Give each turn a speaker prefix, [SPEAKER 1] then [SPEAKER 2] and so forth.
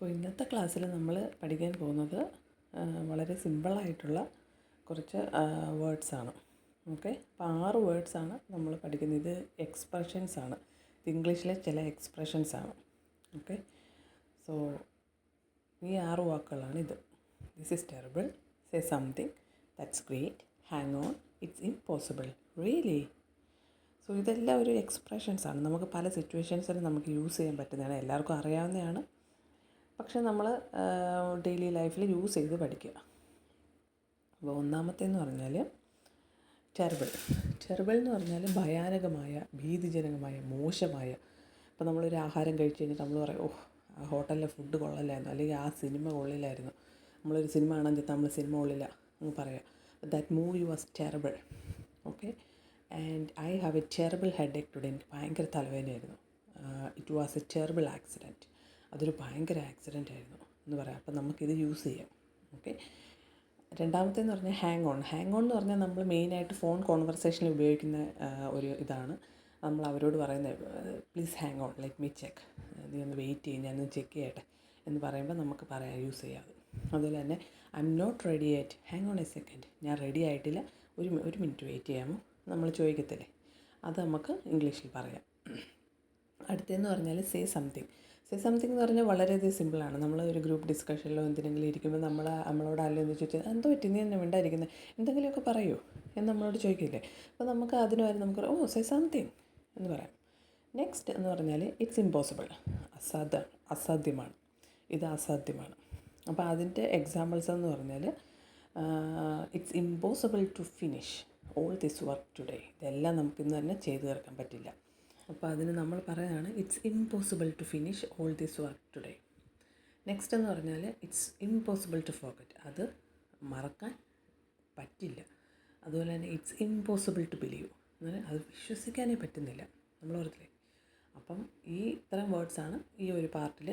[SPEAKER 1] അപ്പോൾ ഇന്നത്തെ ക്ലാസ്സിൽ നമ്മൾ പഠിക്കാൻ പോകുന്നത് വളരെ സിമ്പിളായിട്ടുള്ള കുറച്ച് വേർഡ്സാണ്. ഓക്കെ, അപ്പോൾ 6 വേർഡ്സാണ് നമ്മൾ പഠിക്കുന്നത്. ഇത് എക്സ്പ്രഷൻസാണ്, ഇത് ഇംഗ്ലീഷിലെ ചില എക്സ്പ്രഷൻസാണ്. ഓക്കെ, സോ ഈ 6 വാക്കുകളാണ് ഇത്. This is terrible, say something, that's great, hang on, it's impossible, really. So ഇതെല്ലാം ഒരു എക്സ്പ്രഷൻസാണ്. നമുക്ക് പല സിറ്റുവേഷൻസിലും നമുക്ക് യൂസ് ചെയ്യാൻ പറ്റുന്നതാണ്, എല്ലാവർക്കും അറിയാവുന്നതാണ്. പക്ഷെ നമ്മൾ ഡെയിലി ലൈഫിൽ യൂസ് ചെയ്ത് പഠിക്കുക. അപ്പോൾ ഒന്നാമത്തേന്ന് പറഞ്ഞാൽ ടെറിബിൾ. ടെറിബിൾ എന്ന് പറഞ്ഞാൽ ഭയാനകമായ, ഭീതിജനകമായ, മോശമായ. ഇപ്പോൾ നമ്മളൊരു ആഹാരം കഴിച്ച് കഴിഞ്ഞിട്ട് നമ്മൾ പറയും, ഓഹ് ആ ഹോട്ടലിലെ ഫുഡ് കൊള്ളില്ലായിരുന്നു, അല്ലെങ്കിൽ ആ സിനിമ കൊള്ളില്ലായിരുന്നു. നമ്മളൊരു സിനിമ കാണാൻ ചെന്നാൽ നമ്മൾ സിനിമ കൊള്ളില്ല എന്ന് പറയാം. That movie was terrible. Okay, and I have a terrible headache today. എനിക്ക് ഭയങ്കര തലവേദനയായിരുന്നു. It was a terrible accident. അതൊരു ഭയങ്കര ആക്സിഡൻ്റ് ആയിരുന്നു എന്ന് പറയാം. അപ്പോൾ നമുക്കിത് യൂസ് ചെയ്യാം. ഓക്കെ, രണ്ടാമത്തേന്ന് പറഞ്ഞാൽ ഹാങ് ഓൺ. ഹാങ് ഓൺ എന്ന് പറഞ്ഞാൽ നമ്മൾ മെയിനായിട്ട് ഫോൺ കോൺവെർസേഷനിൽ ഉപയോഗിക്കുന്ന ഒരു ഇതാണ്. നമ്മൾ അവരോട് പറയുന്നത്, please hang on, let me check, നീ ഒന്ന് വെയിറ്റ് ചെയ്യും, ഞാനൊന്ന് ചെക്ക് ചെയ്യട്ടെ എന്ന് പറയുമ്പോൾ നമുക്ക് പറയാം, യൂസ് ചെയ്യാം. അതുപോലെ തന്നെ I am not ready yet, hang on a second, ഞാൻ റെഡി ആയിട്ടില്ല, ഒരു മിനിറ്റ് വെയിറ്റ് ചെയ്യാമോ നമ്മൾ ചോദിക്കത്തില്ലേ, അത് നമുക്ക് ഇംഗ്ലീഷിൽ പറയാം. അടുത്തതെന്ന് പറഞ്ഞാൽ സേ സംതിങ്. സേ സംതിങ് എന്ന് പറഞ്ഞാൽ വളരെയധികം സിമ്പിളാണ്. നമ്മൾ ഒരു ഗ്രൂപ്പ് ഡിസ്കഷനിലോ എന്തിനെങ്കിലും ഇരിക്കുമ്പോൾ നമ്മളോട് ആരെങ്കിലും എന്ന് ചോദിച്ചാൽ എന്തോ പറ്റി, നീ എന്നെ മിണ്ടായിരിക്കുന്നത്, എന്തെങ്കിലുമൊക്കെ പറയൂ എന്ന് നമ്മളോട് ചോദിക്കില്ലേ. അപ്പോൾ നമുക്ക് അതിന് വരെ നമുക്ക് ഓ സേ സംതിങ് എന്ന് പറയാം. നെക്സ്റ്റ് എന്ന് പറഞ്ഞാൽ ഇറ്റ്സ് ഇമ്പോസിബിൾ. അസാധ്യമാണ്, ഇത് അസാധ്യമാണ്. അപ്പോൾ അതിൻ്റെ എക്സാമ്പിൾസ് എന്ന് പറഞ്ഞാൽ it's impossible to finish all this work today. ഇതെല്ലാം നമുക്കിന്ന് തന്നെ ചെയ്തു തീർക്കാൻ പറ്റില്ല. അപ്പോൾ അതിന് നമ്മൾ പറയുകയാണ് it's impossible to finish all this work today. Next എന്ന് പറഞ്ഞാൽ ഇറ്റ്സ് ഇമ്പോസിബിൾ ടു ഫോർഗെറ്റ്. അത് മറക്കാൻ പറ്റില്ല. അതുപോലെ തന്നെ ഇറ്റ്സ് ഇമ്പോസിബിൾ ടു ബിലീവ്, എന്നാൽ അത് വിശ്വസിക്കാനേ പറ്റുന്നില്ല, നമ്മൾ ഓർത്തില്ലേ. അപ്പം ഈ ഇത്തരം വേർഡ്സാണ് ഈ ഒരു പാർട്ടിൽ